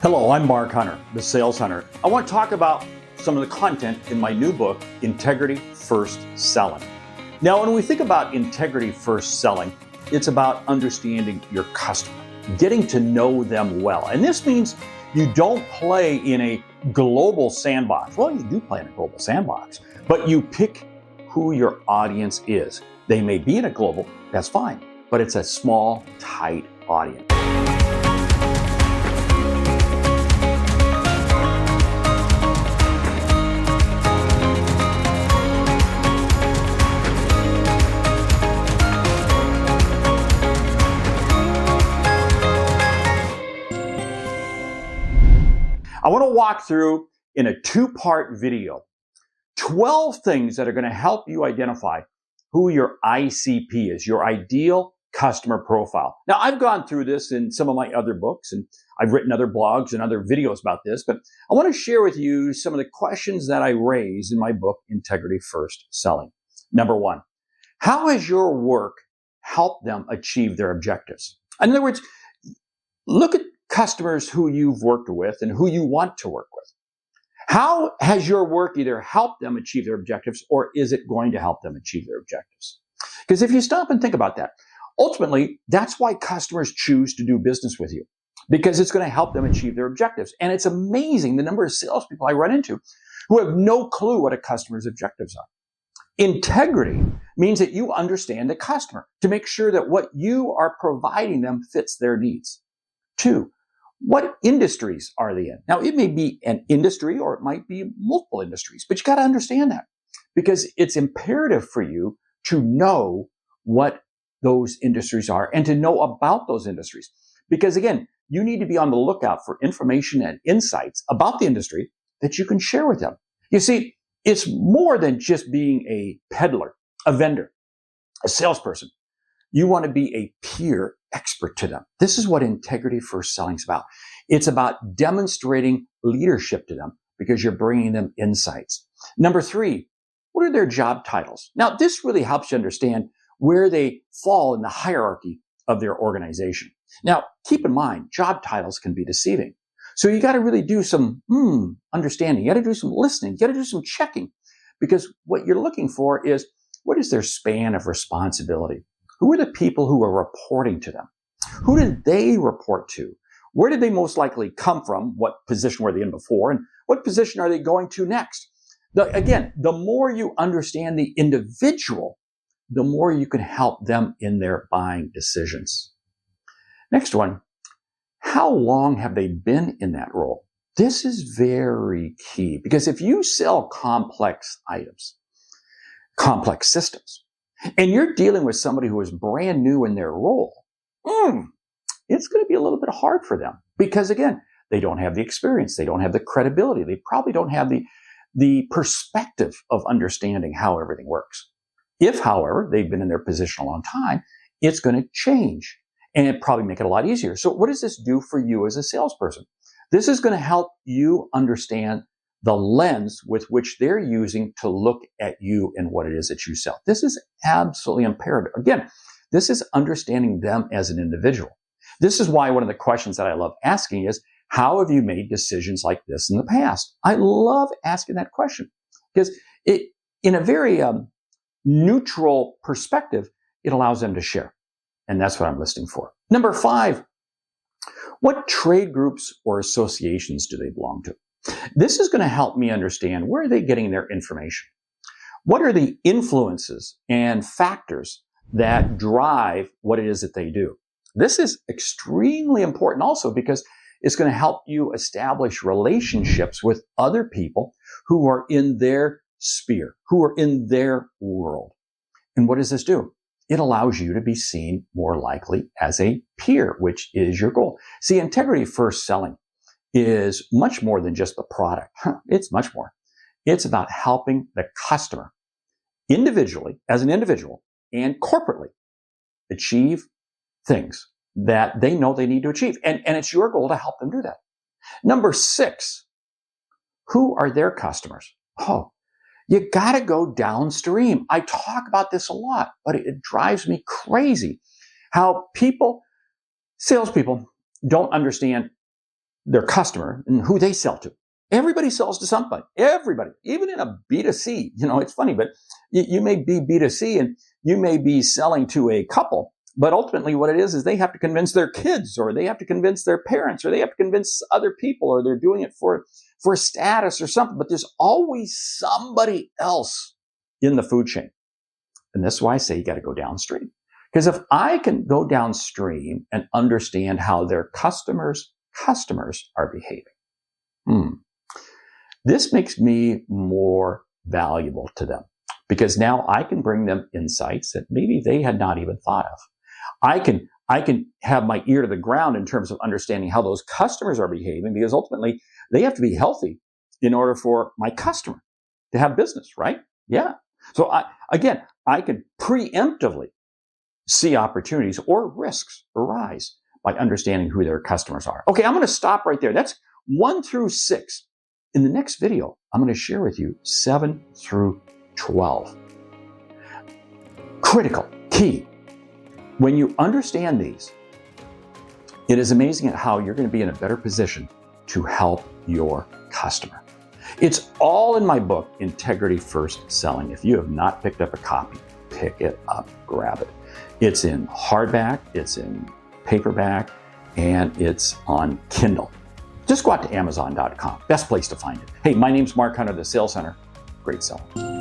Hello, I'm Mark Hunter, the Sales Hunter. I want to talk about some of the content in my new book, Integrity First Selling. Now, when we think about integrity first selling, it's about understanding your customer, getting to know them well. And this means you don't play in a global sandbox. Well, you do play in a global sandbox, but you pick who your audience is. They may be in a global, that's fine, but it's a small, tight audience. I want to walk through in a two-part video 12 things that are going to help you identify who your ICP is, your ideal customer profile. Now, I've gone through this in some of my other books, and I've written other blogs and other videos about this, but I want to share with you some of the questions that I raise in my book, Integrity First Selling. Number one, how has your work helped them achieve their objectives? In other words, look at customers who you've worked with and who you want to work with. How has your work either helped them achieve their objectives, or is it going to help them achieve their objectives? Because if you stop and think about that, ultimately, that's why customers choose to do business with you, because it's going to help them achieve their objectives. And it's amazing the number of salespeople I run into who have no clue what a customer's objectives are. Integrity means that you understand the customer to make sure that what you are providing them fits their needs. Two, what industries are they in? Now, it may be an industry or it might be multiple industries, but you got to understand that because it's imperative for you to know what those industries are and to know about those industries. Because again, you need to be on the lookout for information and insights about the industry that you can share with them. You see, it's more than just being a peddler, a vendor, a salesperson. You want to be a peer expert to them. This is what integrity first selling is about. It's about demonstrating leadership to them because you're bringing them insights. Number three, what are their job titles? Now, this really helps you understand where they fall in the hierarchy of their organization. Now, keep in mind, job titles can be deceiving. So you got to really do some understanding. You got to do some listening. You got to do some checking because what you're looking for is what is their span of responsibility? Who are the people who are reporting to them? Who did they report to? Where did they most likely come from? What position were they in before? And what position are they going to next? Again, the more you understand the individual, the more you can help them in their buying decisions. Next one, how long have they been in that role? This is very key because if you sell complex items, complex systems, and you're dealing with somebody who is brand new in their role, it's going to be a little bit hard for them because, again, they don't have the experience. They don't have the credibility. They probably don't have the perspective of understanding how everything works. If, however, they've been in their position a long time, it's going to change and it probably make it a lot easier. So what does this do for you as a salesperson? This is going to help you understand the lens with which they're using to look at you and what it is that you sell. This is absolutely imperative. Again, this is understanding them as an individual. This is why one of the questions that I love asking is, how have you made decisions like this in the past? I love asking that question because it, in a very neutral perspective, it allows them to share. And that's what I'm listening for. Number five, what trade groups or associations do they belong to? This is going to help me understand where are they getting their information? What are the influences and factors that drive what it is that they do? This is extremely important also because it's going to help you establish relationships with other people who are in their sphere, who are in their world. And what does this do? It allows you to be seen more likely as a peer, which is your goal. See, integrity first selling is much more than just the product. It's much more. It's about helping the customer individually, as an individual, and corporately achieve things that they know they need to achieve. And it's your goal to help them do that. Number six, who are their customers? Oh, you got to go downstream. I talk about this a lot, but it drives me crazy how salespeople don't understand their customer and who they sell to. Everybody sells to somebody. Everybody, even in a B2C. It's funny, but you may be B2C and you may be selling to a couple, but ultimately what it is they have to convince their kids, or they have to convince their parents, or they have to convince other people, or they're doing it for status or something. But there's always somebody else in the food chain. And that's why I say you got to go downstream. Because if I can go downstream and understand how their customers are behaving, this makes me more valuable to them, because now I can bring them insights that maybe they had not even thought of. I can have my ear to the ground in terms of understanding how those customers are behaving, because ultimately they have to be healthy in order for my customer to have business, right? Yeah. So I can preemptively see opportunities or risks arise by understanding who their customers are. Okay, I'm going to stop right there. That's 1 through 6. In the next video, I'm going to share with you 7 through 12. Critical, key. When you understand these, it is amazing at how you're going to be in a better position to help your customer. It's all in my book, Integrity First Selling. If you have not picked up a copy, pick it up, grab it. It's in hardback, it's in paperback, and it's on Kindle. Just go out to Amazon.com. Best place to find it. Hey, my name's Mark Hunter, the Sales Center. Great selling.